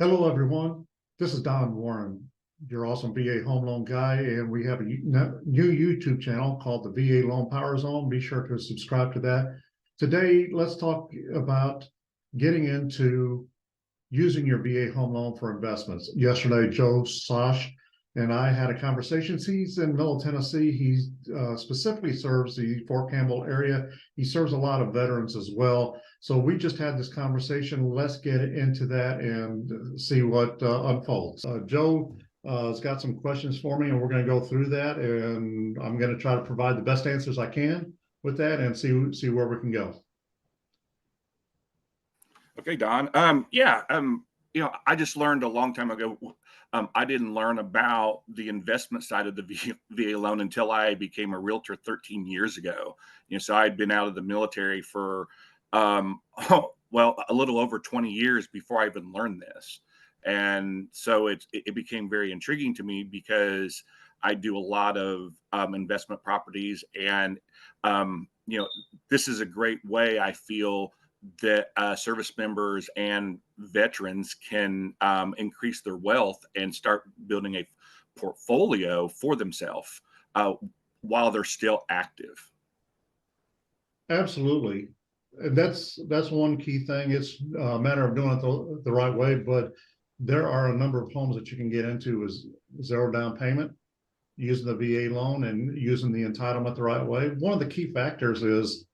Hello, everyone. This is Don Warren, your awesome VA home loan guy, and we have a new YouTube channel called the VA Loan Power Zone. Be sure to subscribe to that. Today, let's talk about getting into using your VA home loan for investments. Yesterday, Joe Sosh and I had a conversation. He's in Middle Tennessee. He specifically serves the Fort Campbell area. He serves a lot of veterans as well. So we just had this conversation. Let's get into that and see what unfolds. Joe has got some questions for me, and we're going to go through that. And I'm going to try to provide the best answers I can with that, and see where we can go. Okay, Don. I just learned a long time ago. I didn't learn about the investment side of the VA loan until I became a realtor 13 years ago. So I'd been out of the military for, well, a little over 20 years before I even learned this. And so it became very intriguing to me because I do a lot of investment properties, and this is a great way I feel that service members and veterans can increase their wealth and start building a portfolio for themselves while they're still active. Absolutely. And that's one key thing. It's a matter of doing it the right way, but there are a number of homes that you can get into with zero down payment using the VA loan and using the entitlement the right way. One of the key factors is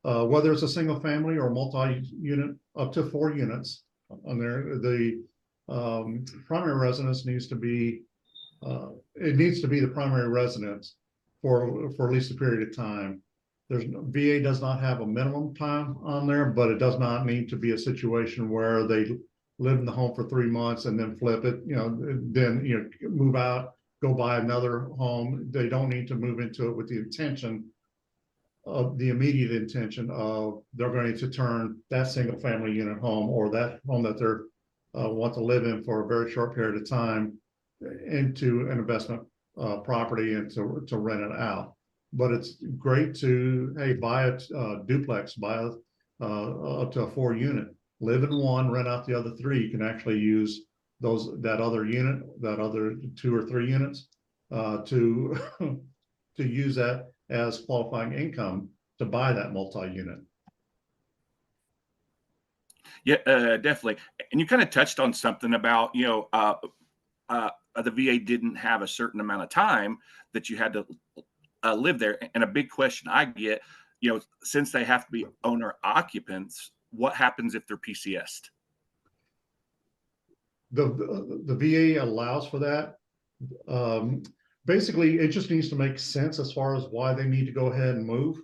whether it's a single family or multi-unit, up to 4 units on there, the primary residence needs to be the primary residence for at least a period of time. VA does not have a minimum time on there, but it does not need to be a situation where they live in the home for 3 months and then flip it, then move out, go buy another home. They don't need to move into it with the intention of the immediate intention of they're going to turn that single family unit home or that home that they're want to live in for a very short period of time into an investment property and to rent it out. But it's great to, hey, buy a duplex, buy up to a 4 unit, live in one, rent out the other 3. You can actually use that other 2 or 3 units to to use that as qualifying income to buy that multi-unit. Yeah, definitely. And you kind of touched on something about, the VA didn't have a certain amount of time that you had to live there. And a big question I get, since they have to be owner occupants, what happens if they're PCS'd? The VA allows for that. Basically, it just needs to make sense as far as why they need to go ahead and move.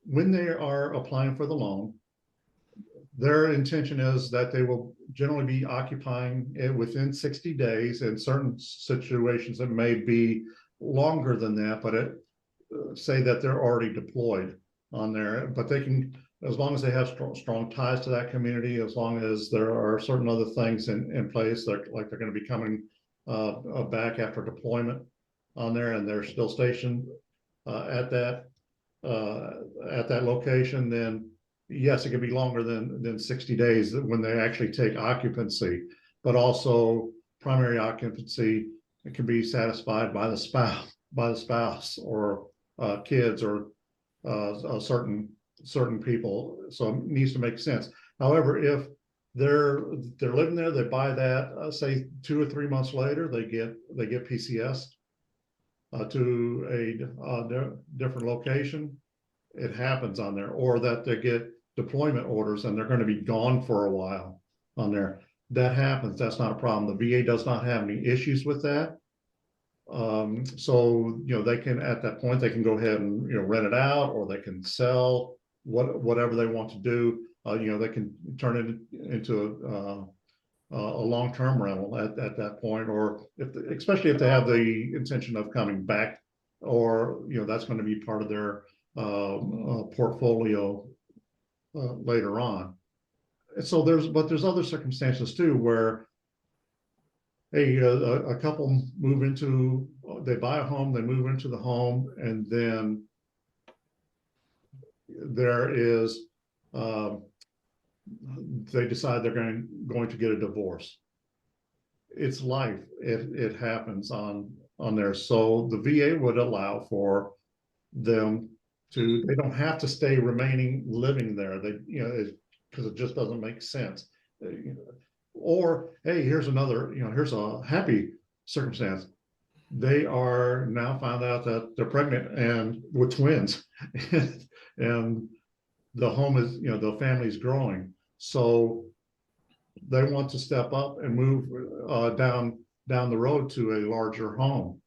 When they are applying for the loan, their intention is that they will generally be occupying it within 60 days. In certain situations, it may be longer than that, but say that they're already deployed on there. But they can, as long as they have strong ties to that community, as long as there are certain other things in place, like they're going to be coming back after deployment on there, and they're still stationed at that location, then yes, it could be longer than 60 days when they actually take occupancy. But also primary occupancy, it can be satisfied by the spouse or kids or certain people. So it needs to make sense. However, if they're living there, they buy that, say 2 or 3 months later, they get PCS to a different location. It happens on there, or that they get deployment orders and they're going to be gone for a while on there. That happens. That's not a problem. The VA does not have any issues with that. So they can, at that point, they can go ahead and rent it out, or they can sell whatever they want to do. They can turn it into a long-term rental at that point, or especially if they have the intention of coming back, or that's going to be part of their portfolio later on. So there's other circumstances too where a couple they buy a home, they move into the home, and then there is they decide they're going to get a divorce. It's life. It happens on there. So the VA would allow for them to, they don't have to stay remaining living there. They, because it just doesn't make sense. Or, hey, here's another, here's a happy circumstance. They are now found out that they're pregnant and with twins, and the home is, the family's growing. So they want to step up and move down the road to a larger home.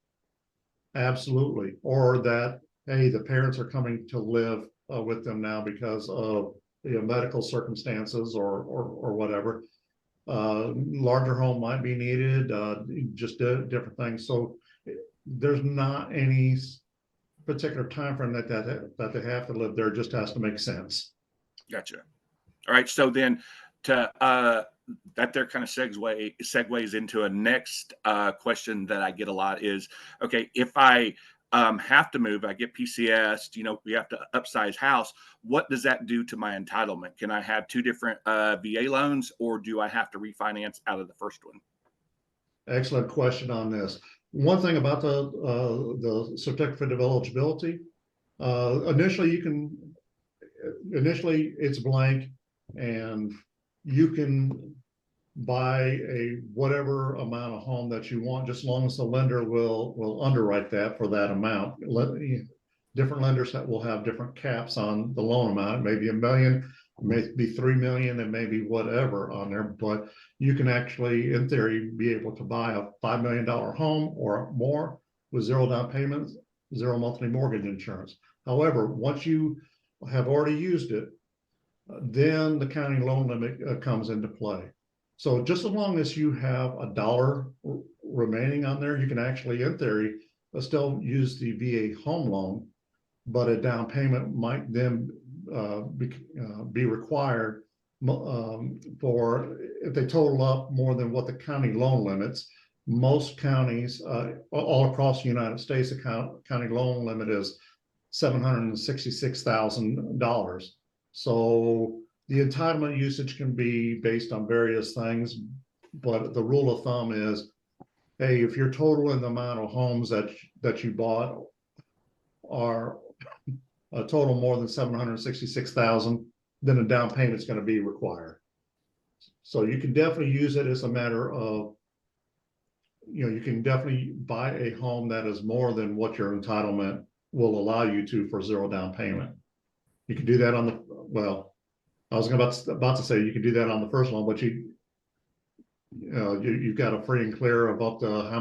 Absolutely. Or that, hey, the parents are coming to live with them now because of medical circumstances or whatever. Larger home might be needed, just different things. So there's not any particular time frame that they have to live there. It just has to make sense. Gotcha. All right. So then to that there kind of segues into a next question that I get a lot is, okay, if I have to move, I get PCS, we have to upsize house. What does that do to my entitlement? Can I have two different VA loans, or do I have to refinance out of the first one? Excellent question on this. One thing about the certificate of eligibility, initially it's blank, and you can buy a whatever amount of home that you want, just as long as the lender will underwrite that for that amount. Different lenders will have different caps on the loan amount. It may be $1 million, maybe 3 million, and maybe whatever on there. But you can actually, in theory, be able to buy a $5 million home or more with zero down payments, zero monthly mortgage insurance. However, once you have already used it, then the county loan limit comes into play. So just as long as you have $1 remaining on there, you can actually, in theory, still use the VA home loan, but a down payment might then be required for, if they total up more than what the county loan limits. Most counties all across the United States, the county loan limit is $766,000. So the entitlement usage can be based on various things, but the rule of thumb is, hey, if you're totaling the amount of homes that you bought are a total more than 766,000, then a down payment is going to be required. So you can definitely use it as a matter of, you can definitely buy a home that is more than what your entitlement will allow you to for zero down payment. You can do that on the, well, I was about to say you can do that on the first loan, but you've got a free and clear of up to how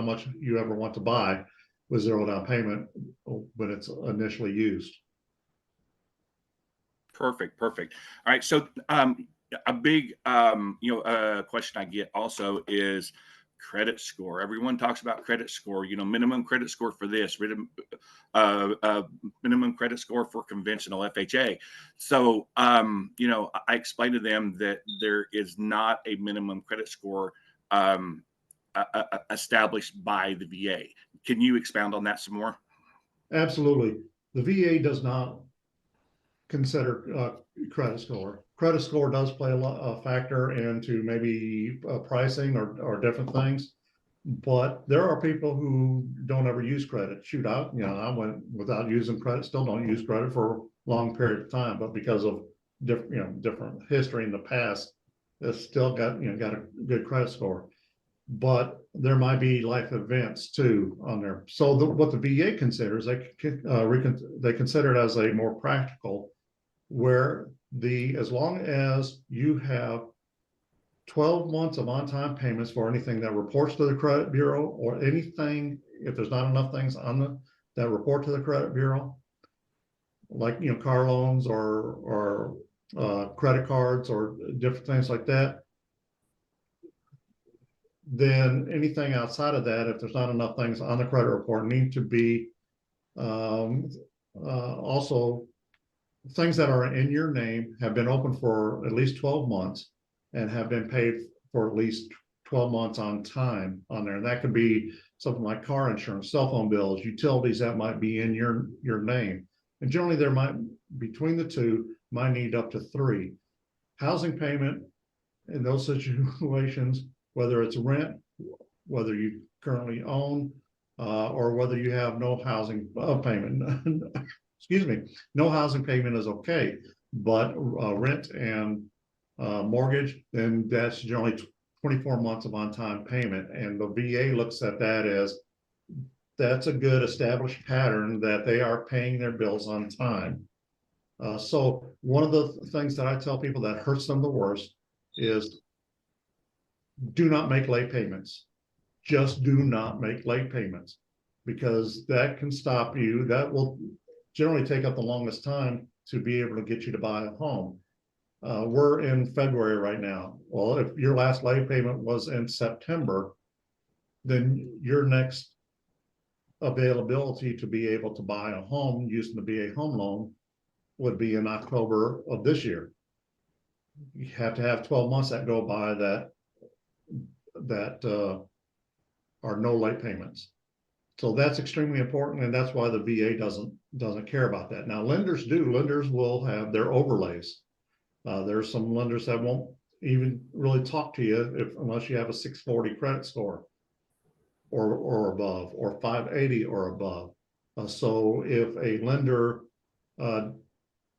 much you ever want to buy with zero down payment when it's initially used. Perfect. All right. So a big question I get also is credit score. Everyone talks about credit score, minimum credit score for this, minimum credit score for conventional FHA. So, I explained to them that there is not a minimum credit score established by the VA. Can you expound on that some more? Absolutely. The VA does not consider credit score. Credit score does play a factor into maybe pricing or different things, but there are people who don't ever use credit. Shoot, I went without using credit, still don't use credit for a long period of time, but because of different history in the past, it's still got a good credit score. But there might be life events too on there. So what the VA considers, they consider it as a more practical, where as long as you have 12 months of on-time payments for anything that reports to the credit bureau, or anything, if there's not enough things that report to the credit bureau, like car loans or credit cards or different things like that, then anything outside of that, if there's not enough things on the credit report, need to be also things that are in your name, have been open for at least 12 months and have been paid for at least 12 months on time on there. And that could be something like car insurance, cell phone bills, utilities that might be in your name. And generally there might, between the two, might need up to 3. housing payment in those situations, whether it's rent, whether you currently own, or whether you have no housing payment. Excuse me, no housing payment is okay, but rent and mortgage, then that's generally 24 months of on-time payment. And the VA looks at that as that's a good established pattern that they are paying their bills on time. So one of the things that I tell people that hurts them the worst is do not make late payments. Just do not make late payments, because that can stop you. That will generally take up the longest time to be able to get you to buy a home. We're in February right now. Well, if your last late payment was in September, then your next availability to be able to buy a home using the VA home loan would be in October of this year. You have to have 12 months that go by that are no late payments. So that's extremely important, and that's why the VA doesn't care about that. Now, lenders do. Lenders will have their overlays. There's some lenders that won't even really talk to you unless you have a 640 credit score or above, or 580 or above. So if a lender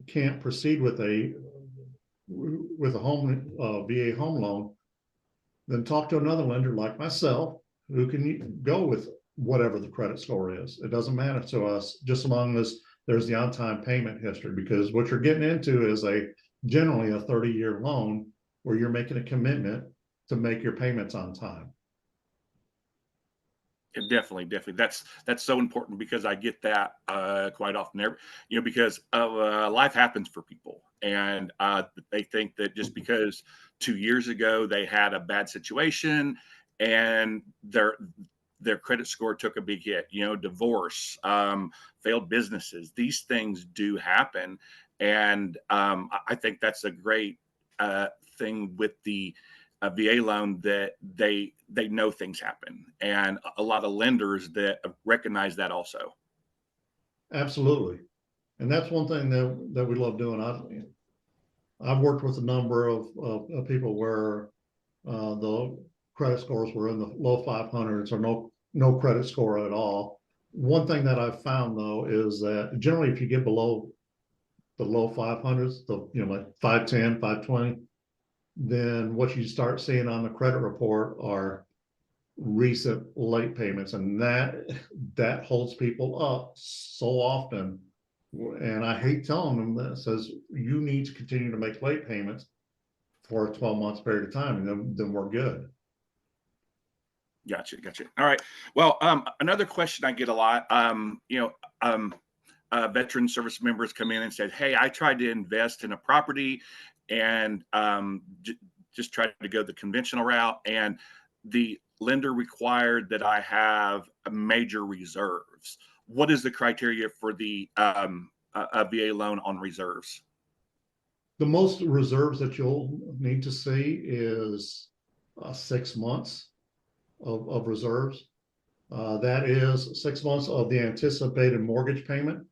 can't proceed with a home VA home loan, then talk to another lender like myself who can go with whatever the credit score is. It doesn't matter to us, just as long as there's the on-time payment history, because what you're getting into is generally a 30-year loan where you're making a commitment to make your payments on time. Definitely. That's so important, because I get that quite often. There, because life happens for people, and they think that just because 2 years ago they had a bad situation and their credit score took a big hit, divorce, failed businesses, these things do happen, and I think that's a great thing with the VA loan, that they know things happen, and a lot of lenders that recognize that also. Absolutely. And that's one thing that we love doing. I've worked with a number of people where the credit scores were in the low 500s, or no credit score at all. One thing that I've found, though, is that generally if you get below the low 500s, like 510, 520, then what you start seeing on the credit report are recent late payments, and that holds people up so often. And I hate telling them that. It says you need to continue to make late payments for a 12 months period of time, and then we're good. Gotcha. All right. Well, another question I get a lot, veteran service members come in and said, "Hey, I tried to invest in a property and just tried to go the conventional route, and the lender required that I have a major reserves. What is the criteria for the a VA loan on reserves?" The most reserves that you'll need to see is 6 months of reserves. That is 6 months of the anticipated mortgage payment,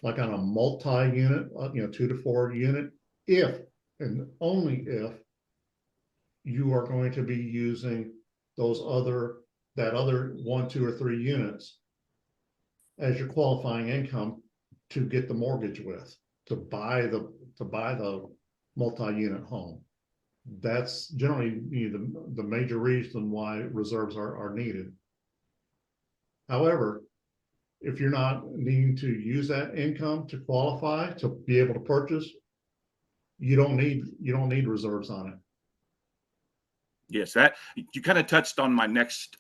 like on a multi-unit, 2 to 4 unit, if and only if you are going to be using that other 1, 2, or 3 units as your qualifying income to get the mortgage with, to buy the multi-unit home. That's generally the major reason why reserves are needed. However, if you're not needing to use that income to qualify to be able to purchase, you don't need reserves on it. Yes, that you kind of touched on my next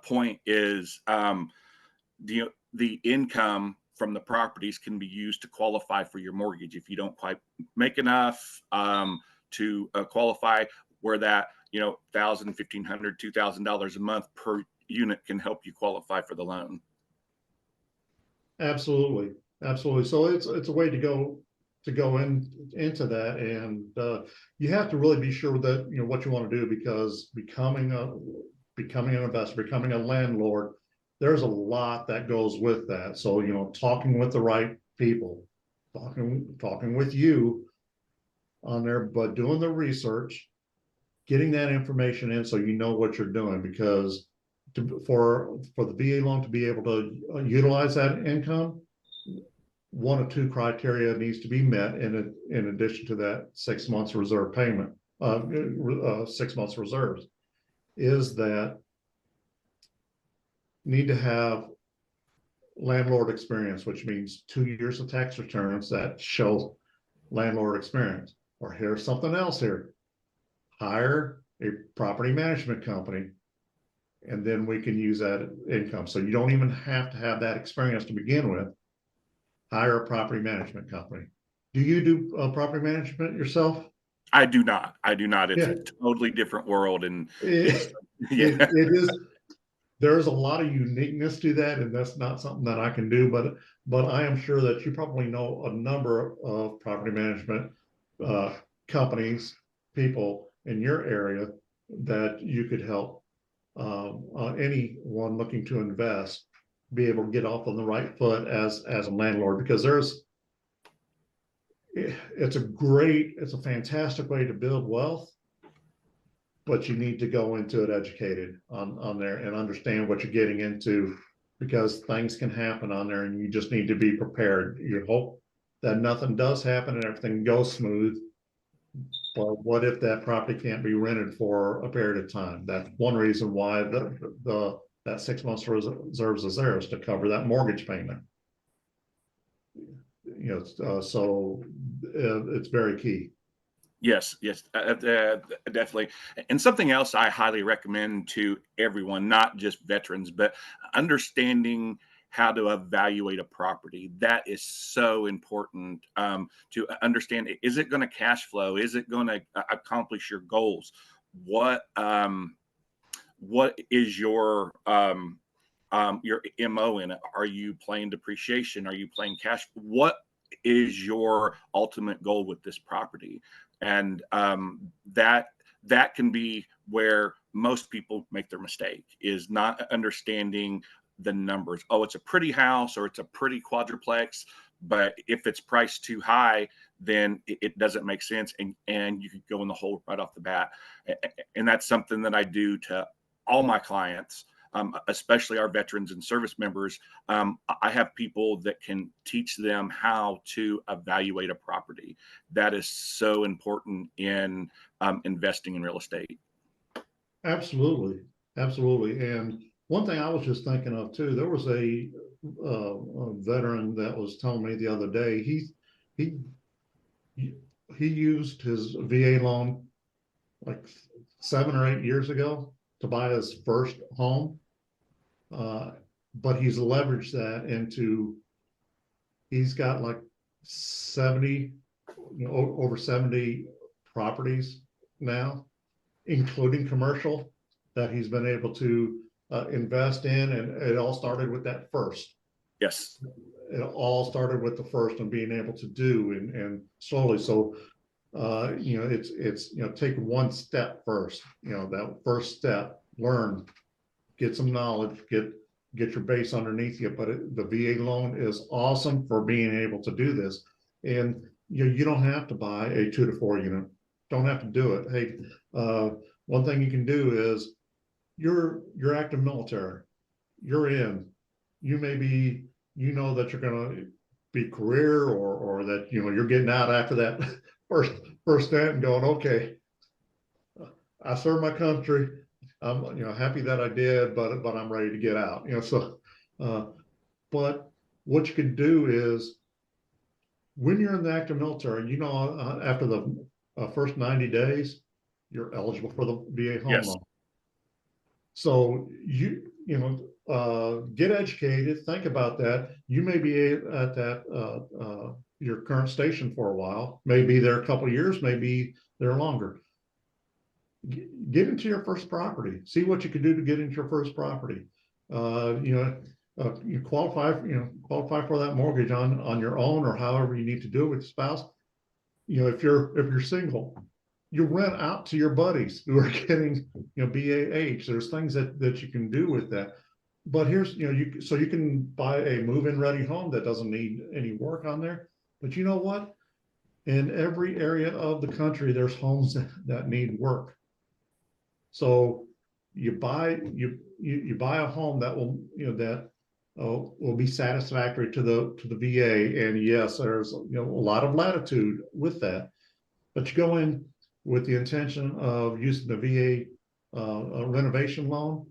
point is the income from the properties can be used to qualify for your mortgage if you don't quite make enough to qualify, where that $1,000, $1,500, $2,000 a month per unit can help you qualify for the loan. Absolutely. So it's a way to go into that, and you have to really be sure that what you want to do, because becoming an investor, becoming a landlord, there's a lot that goes with that. So talking with the right people, talking with you on there, but doing the research, getting that information in so you know what you're doing, because for the VA loan to be able to utilize that income, one of two criteria needs to be met in addition to that 6 months reserve payment, 6 months reserves, is that need to have landlord experience, which means 2 years of tax returns that show landlord experience. Or here's something else here: hire a property management company, and then we can use that income. So you don't even have to have that experience to begin with. Hire a property management company. Do you do property management yourself? I do not. I do not. It's Yeah, a totally different world, and it's it, yeah. it is. There's a lot of uniqueness to that, and that's not something that I can do. But I am sure that you probably know a number of property management uh, companies, people in your area that you could help anyone looking to invest be able to get off on the right foot as a landlord, because it's a fantastic way to build wealth, but you need to go into it educated on there and understand what you're getting into, because things can happen on there and you just need to be prepared. You hope that nothing does happen and everything goes smooth. But what if that property can't be rented for a period of time? That's one reason why that 6 months reserves is there, is to cover that mortgage payment. So it's very key. Yes, yes, definitely. And something else I highly recommend to everyone, not just veterans, but understanding how to evaluate a property. That is so important, to understand. Is it going to cash flow? Is it going to accomplish your goals? What what is your MO in it? Are you playing depreciation? Are you playing cash? What is your ultimate goal with this property? And that can be where most people make their mistake, is not understanding the numbers. Oh, it's a pretty house or it's a pretty quadruplex, but if it's priced too high, then it doesn't make sense, and you could go in the hole right off the bat. And that's something that I do to all my clients, especially our veterans and service members. I have people that can teach them how to evaluate a property. That is so important in investing in real estate. Absolutely, absolutely. And one thing I was just thinking of too, there was a veteran that was telling me the other day, he he used his VA loan like 7 or 8 years ago to buy his first home, but he's leveraged that into, he's got like 70, over 70 properties now, including commercial, that he's been able to invest in. And it all started with that first. Yes. It all started with the first and being able to do, and slowly. So, it's, take one step first, that first step, learn, get some knowledge, get your base underneath you. But the VA loan is awesome for being able to do this. And you don't have to buy a 2 to 4 unit. Don't have to do it. Hey, one thing you can do is you're active military. You're in. You may be, that you're going to be career, or that you're getting out after that first stint and going, okay, I served my country. I'm happy that I did, but I'm ready to get out. So, but what you can do is, when you're in the active military, after the first 90 days, you're eligible for the VA home Yes. loan. So get educated, think about that. You may be at that your current station for a while, maybe there a couple of years, maybe they're longer. Get into your first property, see what you can do to get into your first property. You qualify for that mortgage on your own, or however you need to do it with your spouse. If you're single, you rent out to your buddies who are getting BAH. There's things that you can do with that. But here's so you can buy a move-in ready home that doesn't need any work on there. But you know what? In every area of the country, there's homes that need work. So you buy a home that will, that will be satisfactory to the VA. And yes, there's, a lot of latitude with that, but you go in with the intention of using the VA renovation loan.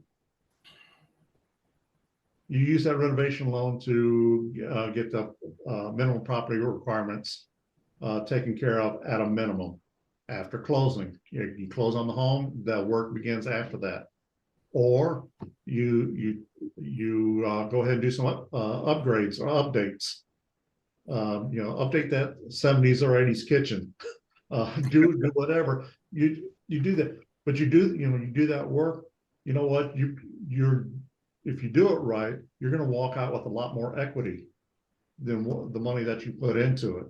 You use that renovation loan to get the minimum property requirements taken care of at a minimum. After closing, you close on the home, the work begins after that. Or you go ahead and do some upgrades or updates. Update that 70s or 80s kitchen. Do whatever you do that, but you do that work. You know what, you're if you do it right, you're going to walk out with a lot more equity than the money that you put into it.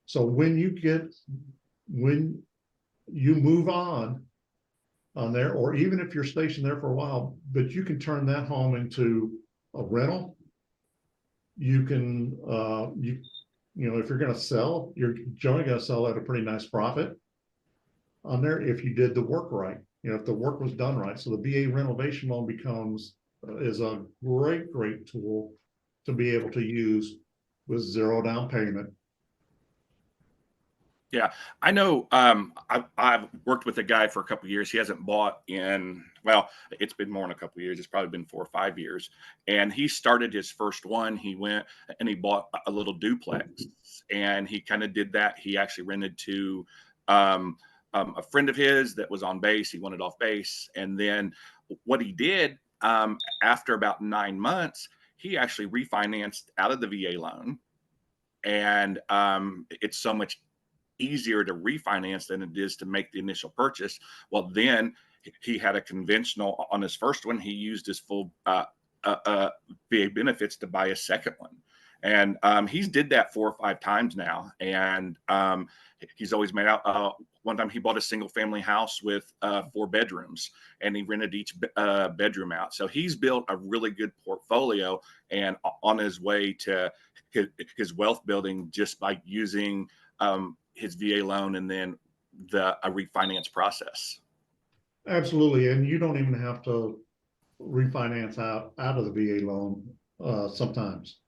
So when you move on there, or even if you're stationed there for a while, but you can turn that home into a rental. You can, if you're going to sell, you're generally going to sell at a pretty nice profit on there if you did the work right. If the work was done right. So the VA renovation loan is a great tool to be able to use with zero down payment. Yeah, I know. I've worked with a guy for a couple of years. He hasn't bought in, well, it's been more than a couple of years. It's probably been 4 or 5 years. And he started his first one. He went and he bought a little duplex, and he kind of did that. He actually rented to a friend of his that was on base. He wanted off base. And then what he did after about 9 months, he actually refinanced out of the VA loan. And it's so much easier to refinance than it is to make the initial purchase. Well, then he had a conventional on his first one. He used his full VA benefits to buy a second one. And he's did that 4 or 5 times now. And he's always made out. One time he bought a single family house with 4 bedrooms, and he rented each bedroom out. So he's built a really good portfolio and on his way to his wealth building just by using his VA loan and then a refinance process. Absolutely. And you don't even have to refinance out of the VA loan sometimes.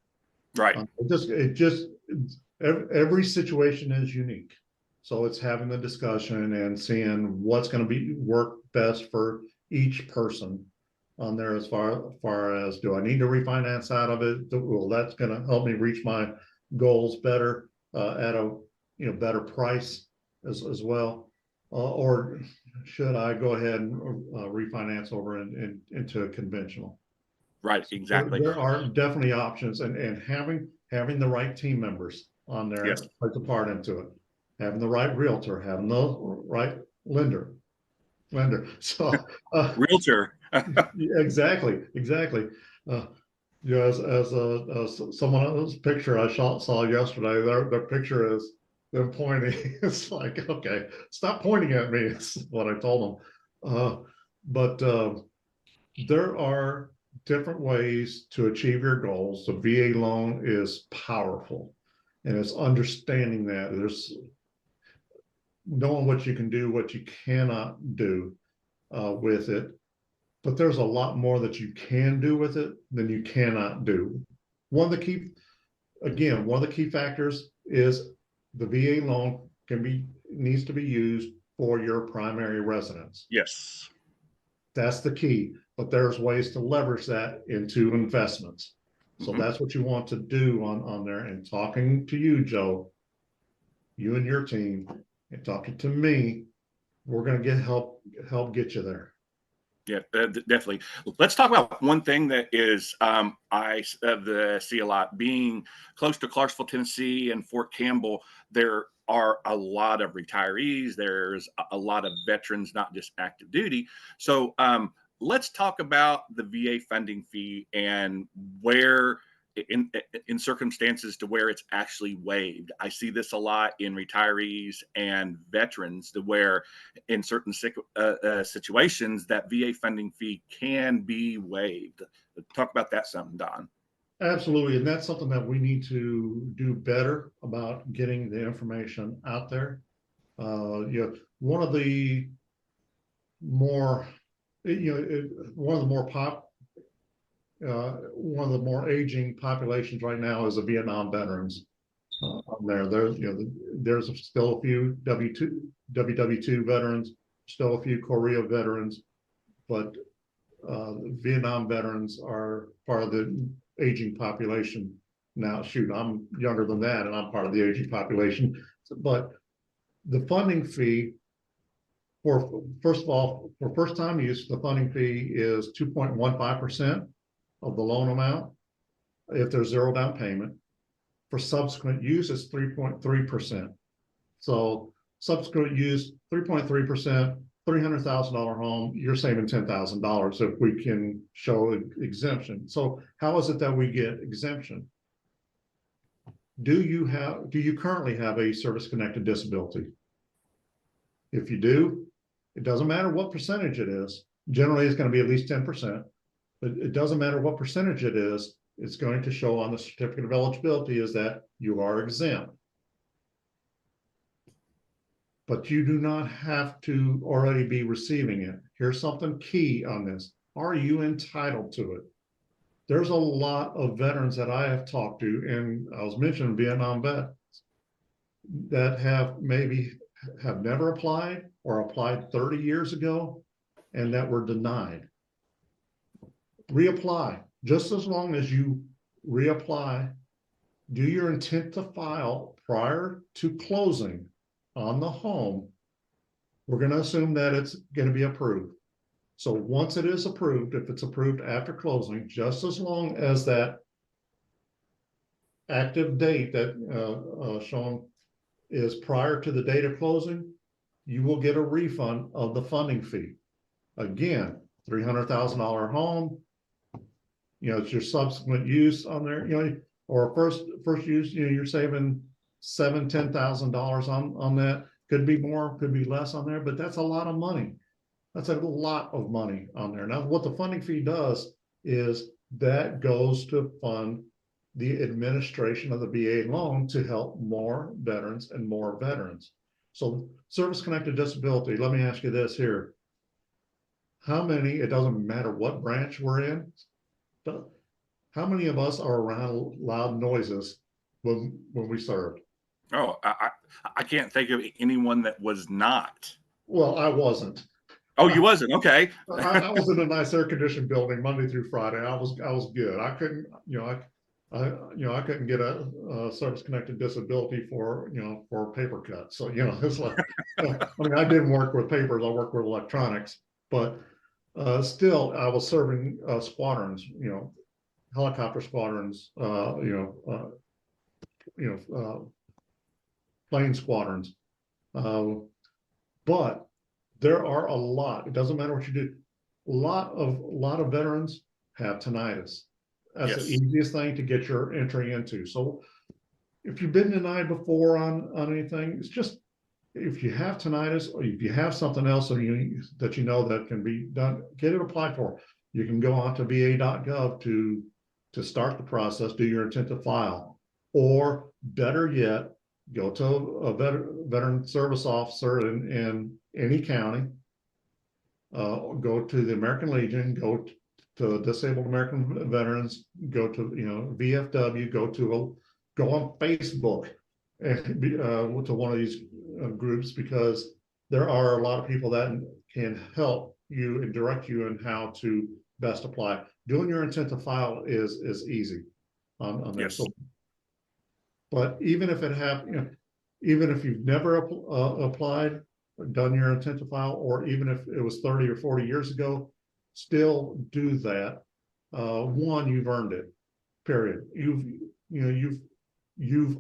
Right. Every situation is unique. So it's having the discussion and seeing what's going to work best for each person on there as far as, do I need to refinance out of it? Well, that's going to help me reach my goals better at a better price as well. Or should I go ahead and refinance over into a conventional? Right, exactly. There are definitely options, and having the right team members on there Yes. plays a part into it. Having the right realtor, having the right lender. So realtor. exactly. As someone else's picture I saw yesterday, their picture is them pointing. It's like, okay, stop pointing at me. Is what I told them. But there are different ways to achieve your goals. The VA loan is powerful, and it's understanding that there's knowing what you can do, what you cannot do with it. But there's a lot more that you can do with it than you cannot do. One of the key factors is the VA loan needs to be used for your primary residence. Yes. That's the key, but there's ways to leverage that into investments. So that's what you want to do on there. And talking to you, Joe, you and your team, and talking to me, we're going to help get you there. Yeah, definitely. Let's talk about one thing that is I see a lot. Being close to Clarksville, Tennessee, and Fort Campbell, there are a lot of retirees. There's a lot of veterans, not just active duty. So let's talk about the VA funding fee and where in circumstances to where it's actually waived. I see this a lot in retirees and veterans, to where in certain situations that VA funding fee can be waived. Talk about that some, Don. Absolutely, and that's something that we need to do better about getting the information out there. One of the more, one of the more one of the more aging populations right now is the Vietnam veterans. On there's still a few WW2 veterans, still a few Korea veterans, but Vietnam veterans are part of the aging population now. Shoot, I'm younger than that, and I'm part of the aging population. But the funding fee for, first of all, for first time use, the funding fee is 2.15% of the loan amount if there's zero down payment. For subsequent use, it's 3.3%. So subsequent use, 3.3%, $300,000 home, you're saving $10,000 if we can show exemption. So how is it that we get exemption? Do you currently have a service-connected disability? If you do, it doesn't matter what percentage it is. Generally, it's going to be at least 10%, but it doesn't matter what percentage it is. It's going to show on the certificate of eligibility is that you are exempt. But you do not have to already be receiving it. Here's something key on this. Are you entitled to it? There's a lot of veterans that I have talked to, and I was mentioning Vietnam vets, that have never applied or applied 30 years ago and that were denied. Reapply. Just as long as you reapply, do your intent to file prior to closing on the home. We're going to assume that it's going to be approved. So once it is approved, if it's approved after closing, just as long as that active date that shown is prior to the date of closing, you will get a refund of the funding fee. Again, $300,000 home, it's your subsequent use on there, or first use, you're saving $10,000 on that. Could be more, could be less on there, but that's a lot of money. That's a lot of money on there. Now, what the funding fee does is that goes to fund the administration of the VA loan to help more veterans and more veterans. So service-connected disability, let me ask you this here. How many, it doesn't matter what branch we're in, but how many of us are around loud noises when we served? Oh, I can't think of anyone that was not. Well, I wasn't. Oh, you wasn't? Okay. I was in a nice air-conditioned building Monday through Friday. I was good. I couldn't, I couldn't get a service-connected disability for paper cuts. So it's like, I didn't work with papers. I worked with electronics, but still, I was serving squadrons. Helicopter squadrons. Plane squadrons. But there are a lot. It doesn't matter what you do. A lot of veterans have tinnitus. That's the easiest thing to get your entry into. So if you've been denied before on anything, it's just, if you have tinnitus or if you have something else that you know that can be done, get it applied for. You can go on to va.gov to start the process, do your intent to file, or better yet, go to a veteran service officer in any county, go to the American Legion, go to Disabled American Veterans, go to VFW, go on Facebook and to one of these groups, because there are a lot of people that can help you and direct you in how to best apply. Doing your intent to file is easy on there. So, but even if even if you've never applied, done your intent to file, or even if it was 30 or 40 years ago, still do that. One, you've earned it. Period. You've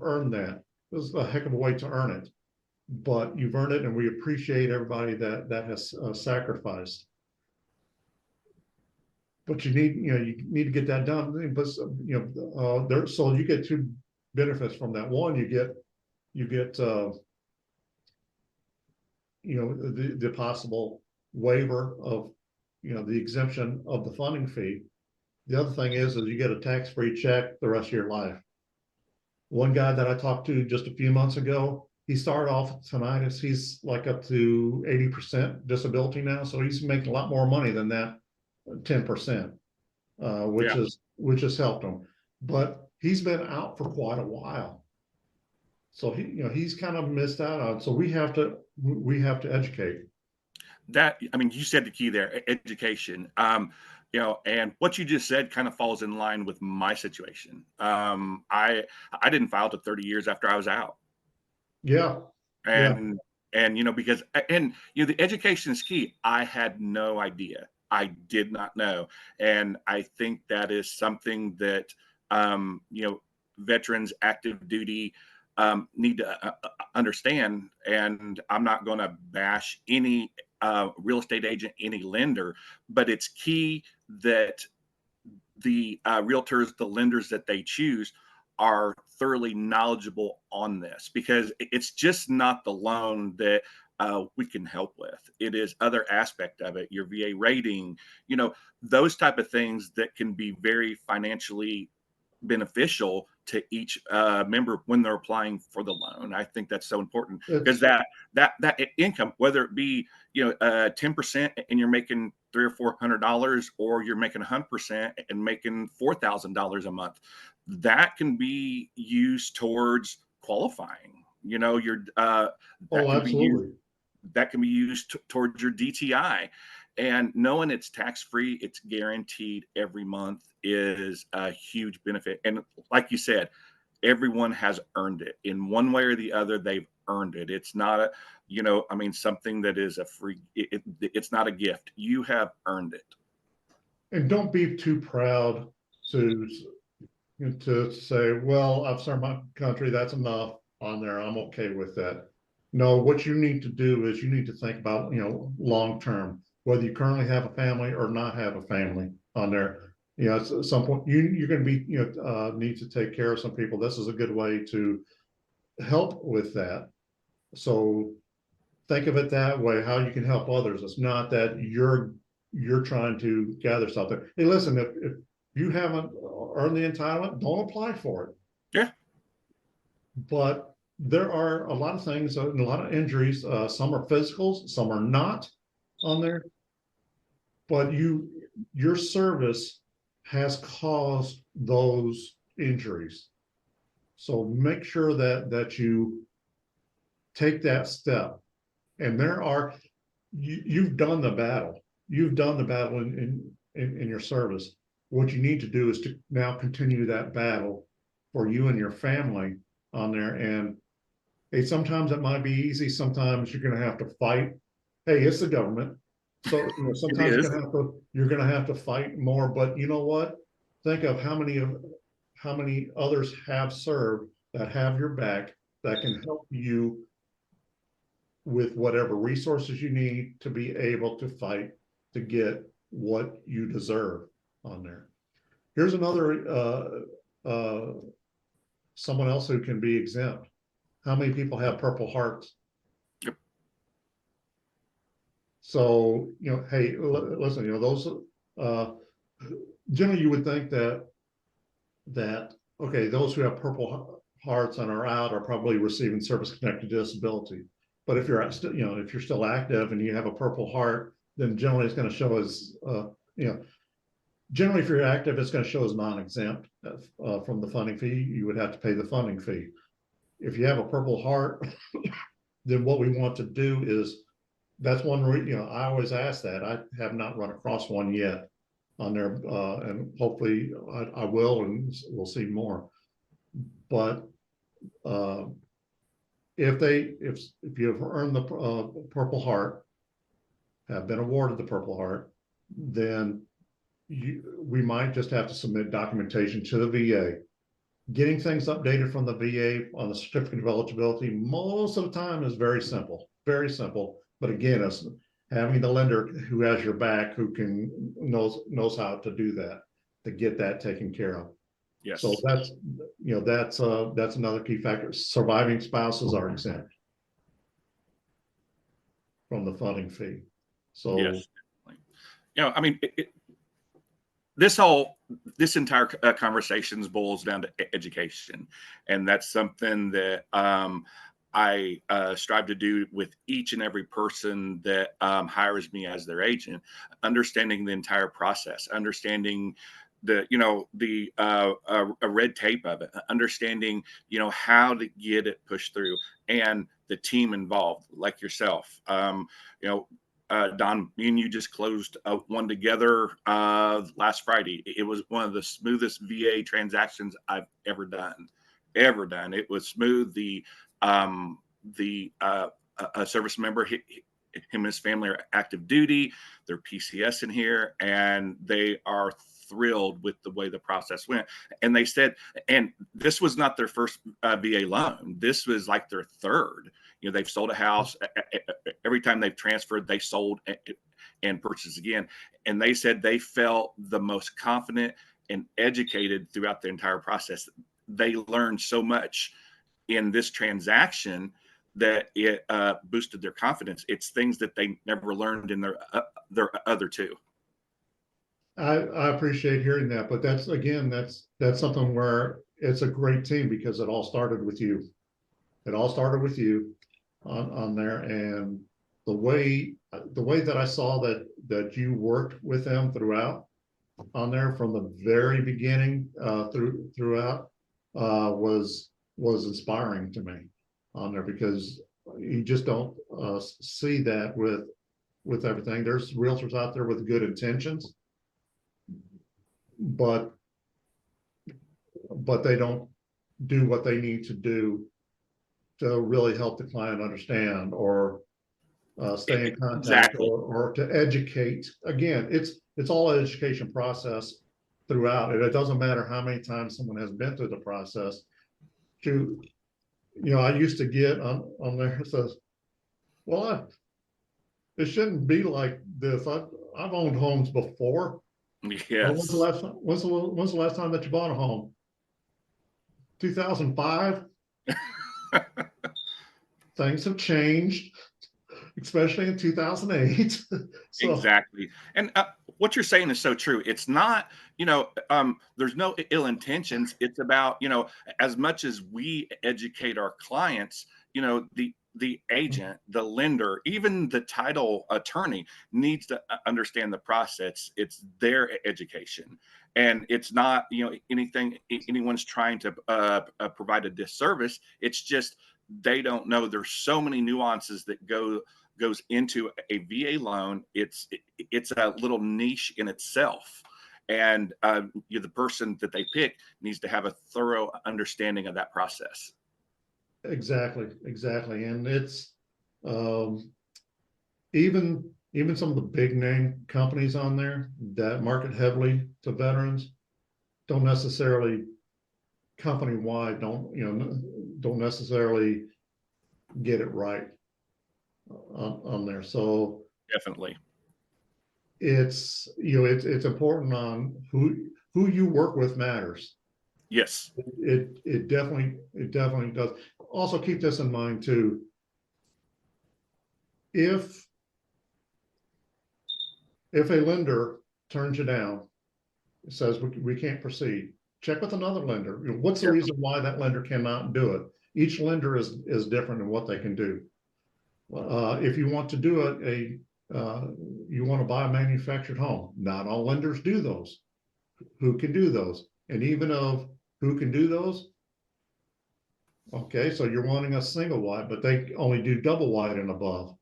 earned that. This is a heck of a way to earn it, but you've earned it, and we appreciate everybody that has sacrificed. But you need to get that done. But so you get two benefits from that. One, you get the possible waiver of the exemption of the funding fee. The other thing is you get a tax-free check the rest of your life. One guy that I talked to just a few months ago, he started off with tinnitus. He's like up to 80% disability now. So he's making a lot more money than that 10%, Yeah. which has helped him. But he's been out for quite a while. So he's kind of missed out on. So we have to educate. That, I mean, you said the key there, education. And what you just said kind of falls in line with my situation. I didn't file to 30 years after I was out. Yeah. Yeah. And because the education is key. I had no idea. I did not know. And I think that is something that veterans active duty need to understand. And I'm not going to bash any real estate agent, any lender, but it's key that the realtors, the lenders that they choose, are thoroughly knowledgeable on this, because it's just not the loan that we can help with. It is other aspect of it, your VA rating, those type of things that can be very financially beneficial to each member when they're applying for the loan. I think that's so important, because that income, whether it be 10% and you're making $300 or $400, or you're making 100% and making $4,000 a month, that can be used towards qualifying. Oh, absolutely. That can be used towards your DTI. And knowing it's tax free, it's guaranteed every month, is a huge benefit. And like you said, everyone has earned it in one way or the other. They've earned it. It's not something that is a free, it's not a gift. You have earned it. And don't be too proud to say, well, I've served my country, that's enough on there, I'm okay with that. No, what you need to do is you need to think about, long term, whether you currently have a family or not have a family on there. At some point you're going to be, need to take care of some people. This is a good way to help with that. So think of it that way, how you can help others. It's not that you're trying to gather something. Hey, listen, if you haven't earned the entitlement, don't apply for it. Yeah. But there are a lot of things, a lot of injuries. Some are physicals, some are not on there. But your service has caused those injuries. So make sure that you take that step. And you've done the battle. You've done the battle in your service. What you need to do is to now continue that battle for you and your family on there. And hey, sometimes it might be easy. Sometimes you're going to have to fight. Hey, it's the government. So sometimes you're going to have to fight more. But you know what? Think of how many others have served that have your back, that can help you with whatever resources you need to be able to fight to get what you deserve on there. Here's another someone else who can be exempt. How many people have Purple Hearts? Yep. So, hey, listen, those generally you would think that okay, those who have Purple Hearts and are out are probably receiving service-connected disability. But if you're if you're still active and you have a Purple Heart, then generally it's going to show as generally if you're active, it's going to show as non-exempt from the funding fee. You would have to pay the funding fee. If you have a Purple Heart, then what we want to do is, that's one, I always ask that. I have not run across one yet on there, and hopefully I will, and we'll see more. But if you have earned the Purple Heart, have been awarded the Purple Heart, then we might just have to submit documentation to the VA. Getting things updated from the VA on the certificate of eligibility most of the time is very simple, very simple. But again, it's having the lender who has your back, who knows how to do that, to get that taken care of. Yes. So that's another key factor. Surviving spouses are exempt from the funding fee. So yes, this whole this entire conversation boils down to education, and that's something that I strive to do with each and every person that hires me as their agent, understanding the entire process, understanding a red tape of it, understanding how to get it pushed through, and the team involved, like yourself. Don, me and you just closed one together last Friday. It was one of the smoothest VA transactions I've ever done. Ever done. It was smooth. A service member, him and his family are active duty. They're PCS in here, and they are thrilled with the way the process went. And they said, and this was not their first VA loan. This was like their third. They've sold a house. Every time they've transferred, they sold and purchased again. And they said they felt the most confident and educated throughout the entire process. They learned so much in this transaction that it boosted their confidence. It's things that they never learned in their other two. I appreciate hearing that, but that's something where it's a great team because it all started with you. It all started with you on there, and the way that I saw that you worked with them throughout on there from the very beginning throughout was inspiring to me on there, because you just don't see that with everything. There's realtors out there with good intentions, but they don't do what they need to do to really help the client understand or stay in contact. Exactly. or to educate. Again, it's all an education process throughout, and it doesn't matter how many times someone has been through the process. I used to get on there, it says, well, it shouldn't be like this. I've owned homes before. Yes. When's the last time that you bought a home? 2005. Things have changed, especially in 2008. So, exactly. And what you're saying is so true. It's not, there's no ill intentions. It's about, as much as we educate our clients, the agent, the lender, even the title attorney needs to understand the process. It's their education, and it's not anything anyone's trying to provide a disservice. It's just they don't know there's so many nuances that goes into a VA loan. It's a little niche in itself, and the person that they pick needs to have a thorough understanding of that process. Exactly. And it's even some of the big name companies on there that market heavily to veterans don't necessarily company wide don't necessarily get it right on there. So Definitely. it's important on who you work with matters. Yes. It definitely does. Also keep this in mind too. If a lender turns you down, says we can't proceed, check with another lender. What's the reason why that lender cannot do it? Each lender is different in what they can do. If you want to do it, you want to buy a manufactured home, not all lenders do those. Who can do those? And even of who can do those, okay, so you're wanting a single wide, but they only do double wide and above.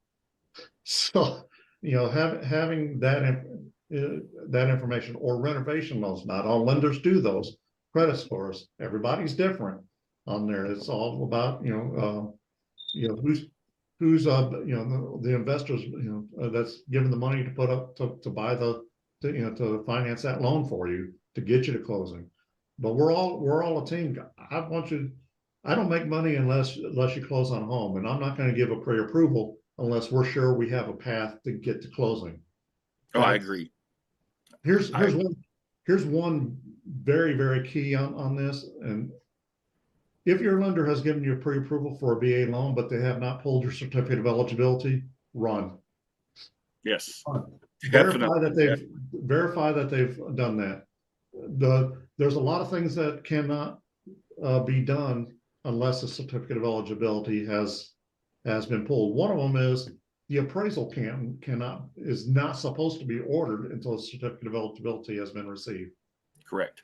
So having that information, or renovation loans, not all lenders do those. Credit scores, everybody's different on there. It's all about who's the investors that's given the money to put up to buy to finance that loan for you to get you to closing. But we're all a team. I don't make money unless you close on a home, and I'm not going to give a pre-approval unless we're sure we have a path to get to closing. Oh, I agree. Here's one very, very key on this. And if your lender has given you a pre-approval for a VA loan, but they have not pulled your certificate of eligibility, run. Yes. Verify that they've done that. there's a lot of things that cannot be done unless a certificate of eligibility has been pulled. One of them is the appraisal is not supposed to be ordered until a certificate of eligibility has been received. Correct.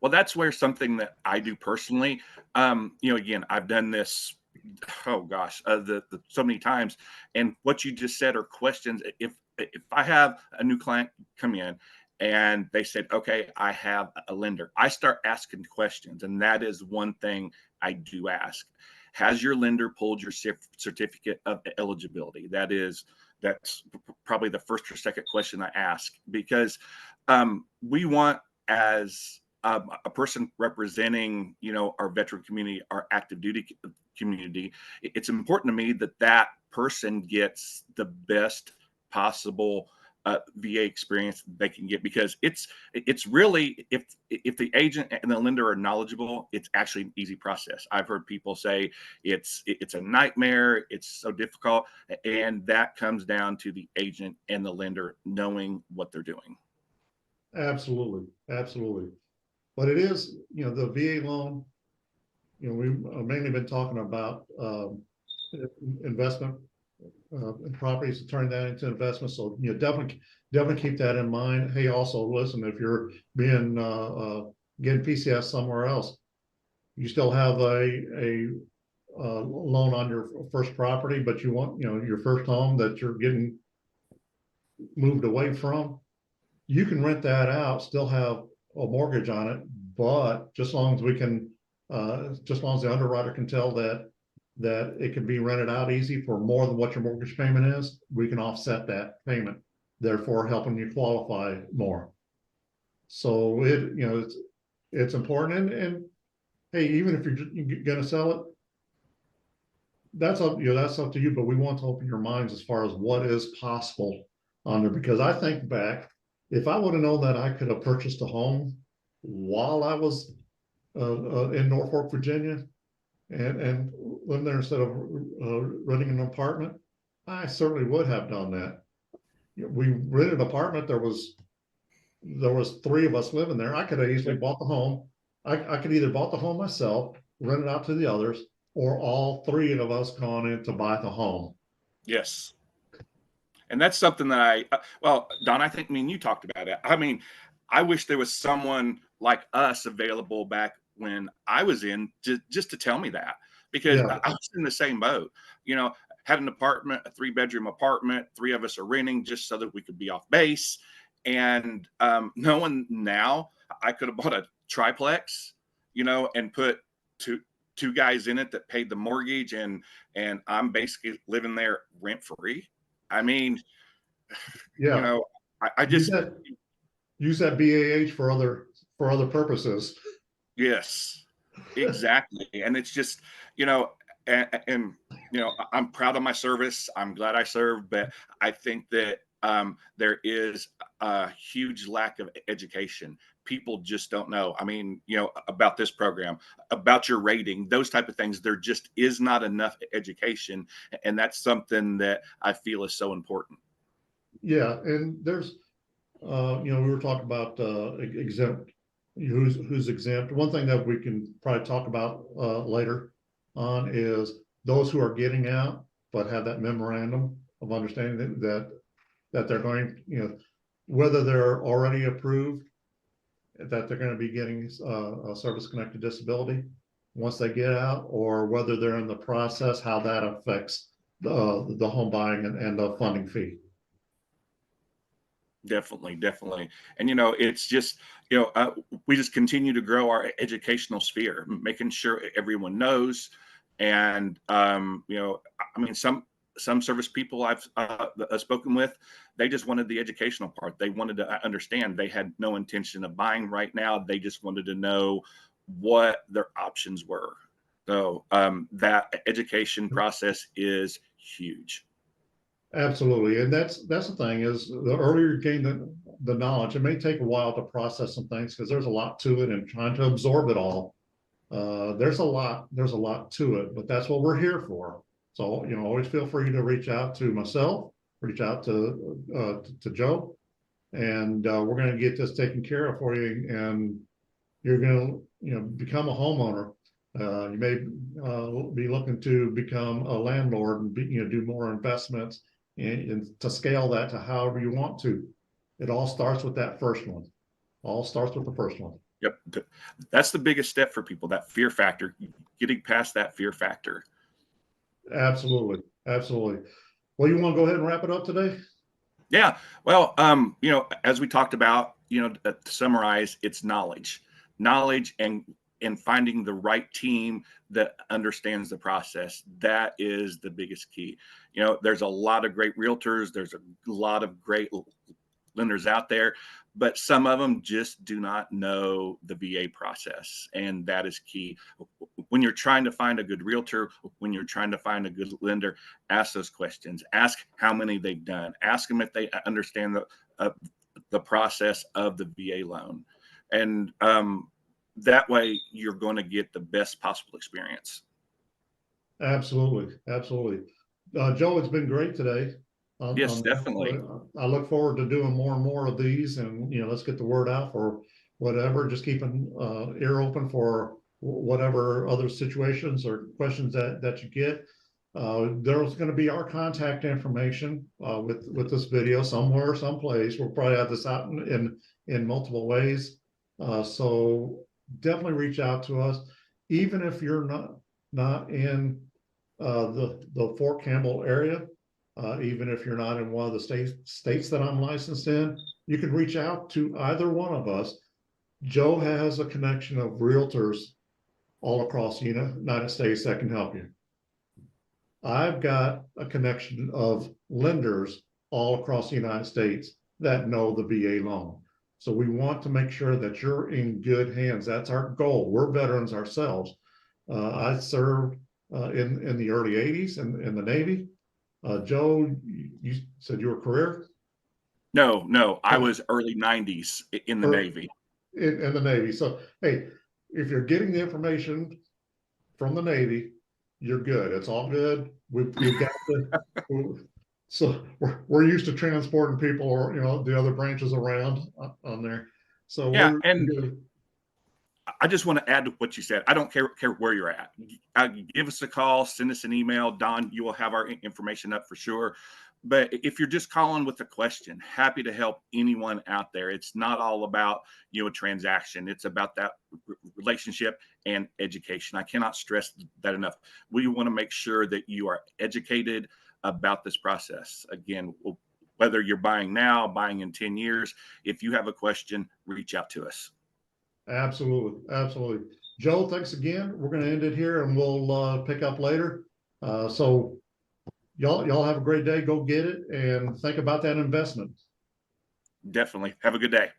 Well, that's where something that I do personally, again, I've done this, oh gosh, the so many times. And what you just said are questions. If I have a new client come in and they said, okay, I have a lender, I start asking questions. And that is one thing I do ask. Has your lender pulled your certificate of eligibility? That's probably the first or second question I ask, because we want, as a person representing, our veteran community, our active duty community, it's important to me that that person gets the best possible VA experience they can get, because it's really, if the agent and the lender are knowledgeable, it's actually an easy process. I've heard people say it's a nightmare, it's so difficult, and that comes down to the agent and the lender knowing what they're doing. Absolutely, absolutely. But it is, the VA loan, we've mainly been talking about investment in properties, to turn that into investment. So, definitely keep that in mind. Hey, also listen, if you're being getting PCS somewhere else, you still have a loan on your first property, but you want, your first home that you're getting moved away from, you can rent that out, still have a mortgage on it, but just as long as we can, just as long as the underwriter can tell that it can be rented out easy for more than what your mortgage payment is, we can offset that payment, therefore helping you qualify more. So it's important. And hey, even if you're going to sell it, that's up to you. But we want to open your minds as far as what is possible on there, because I think back, if I would have known that I could have purchased a home while I was in Norfolk, Virginia, and live there instead of renting an apartment, I certainly would have done that. We rented an apartment. There was three of us living there. I could have easily bought the home. I could either bought the home myself, rent it out to the others, or all three of us gone in to buy the home. Yes. And that's something that well, Don, I think me and you talked about it. I mean, I wish there was someone like us available back when I was in, just to tell me that, because I was in the same boat. Had an apartment, a 3-bedroom apartment, 3 of us are renting just so that we could be off base. And knowing now, I could have bought a triplex, and put two guys in it that paid the mortgage, and I'm basically living there rent free. I mean, I just use that BAH for other purposes. Yes, exactly. And it's just, and I'm proud of my service. I'm glad I served, but I think that there is a huge lack of education. People just don't know. I mean, about this program, about your rating, those type of things. There just is not enough education, and that's something that I feel is so important. Yeah, and there's, we were talking about exempt. Who's exempt. One thing that we can probably talk about later on is those who are getting out but have that memorandum of understanding that they're going, whether they're already approved, that they're going to be getting a service-connected disability once they get out, or whether they're in the process, how that affects the home buying and the funding fee. Definitely. And, it's just, we just continue to grow our educational sphere, making sure everyone knows. And, I mean, some service people I've spoken with, they just wanted the educational part. They wanted to understand. They had no intention of buying right now. They just wanted to know what their options were. So that education process is huge. Absolutely. And that's the thing, is the earlier you gain the knowledge, it may take a while to process some things because there's a lot to it, and trying to absorb it all. There's a lot to it, but that's what we're here for. So, always feel free to reach out to myself, reach out to Joe, and we're going to get this taken care of for you, and you're going to become a homeowner. You may be looking to become a landlord and do more investments and to scale that to however you want to. It all starts with that first one. All starts with the first one. Yep. That's the biggest step for people, that fear factor, getting past that fear factor. Absolutely. Absolutely. Well, you want to go ahead and wrap it up today? Yeah. Well, as we talked about, to summarize, it's knowledge and finding the right team that understands the process. That is the biggest key. There's a lot of great realtors. There's a lot of great lenders out there, but some of them just do not know the VA process, and that is key. When you're trying to find a good realtor, when you're trying to find a good lender, ask those questions. Ask how many they've done. Ask them if they understand the process of the VA loan, and that way you're going to get the best possible experience. Absolutely. Absolutely. Joe, it's been great today. Yes, definitely. I look forward to doing more and more of these, and let's get the word out for whatever. Just keep an ear open for whatever other situations or questions that you get. There's going to be our contact information with this video somewhere, someplace. We'll probably have this out in multiple ways. So definitely reach out to us, even if you're not in the Fort Campbell area. Even if you're not in one of the states that I'm licensed in, you can reach out to either one of us. Joe has a connection of realtors all across the United States that can help you. I've got a connection of lenders all across the United States that know the VA loan. So we want to make sure that you're in good hands. That's our goal. We're veterans ourselves. I served in the early 80s in the Navy. Joe, you said you were career? No, I was early 90s in the Navy. In the Navy. So, hey, if you're getting the information from the Navy, you're good. It's all good. We've got so we're used to transporting people or the other branches around on there. So yeah, we're and good. I just want to add to what you said. I don't care where you're at. Give us a call, send us an email. Don, you will have our information up for sure. But if you're just calling with a question, happy to help anyone out there. It's not all about a transaction. It's about that relationship and education. I cannot stress that enough. We want to make sure that you are educated about this process. Again, whether you're buying now, buying in 10 years, if you have a question, reach out to us. Absolutely. Absolutely. Joe, thanks again. We're going to end it here and we'll pick up later. So y'all have a great day. Go get it and think about that investment. Definitely. Have a good day.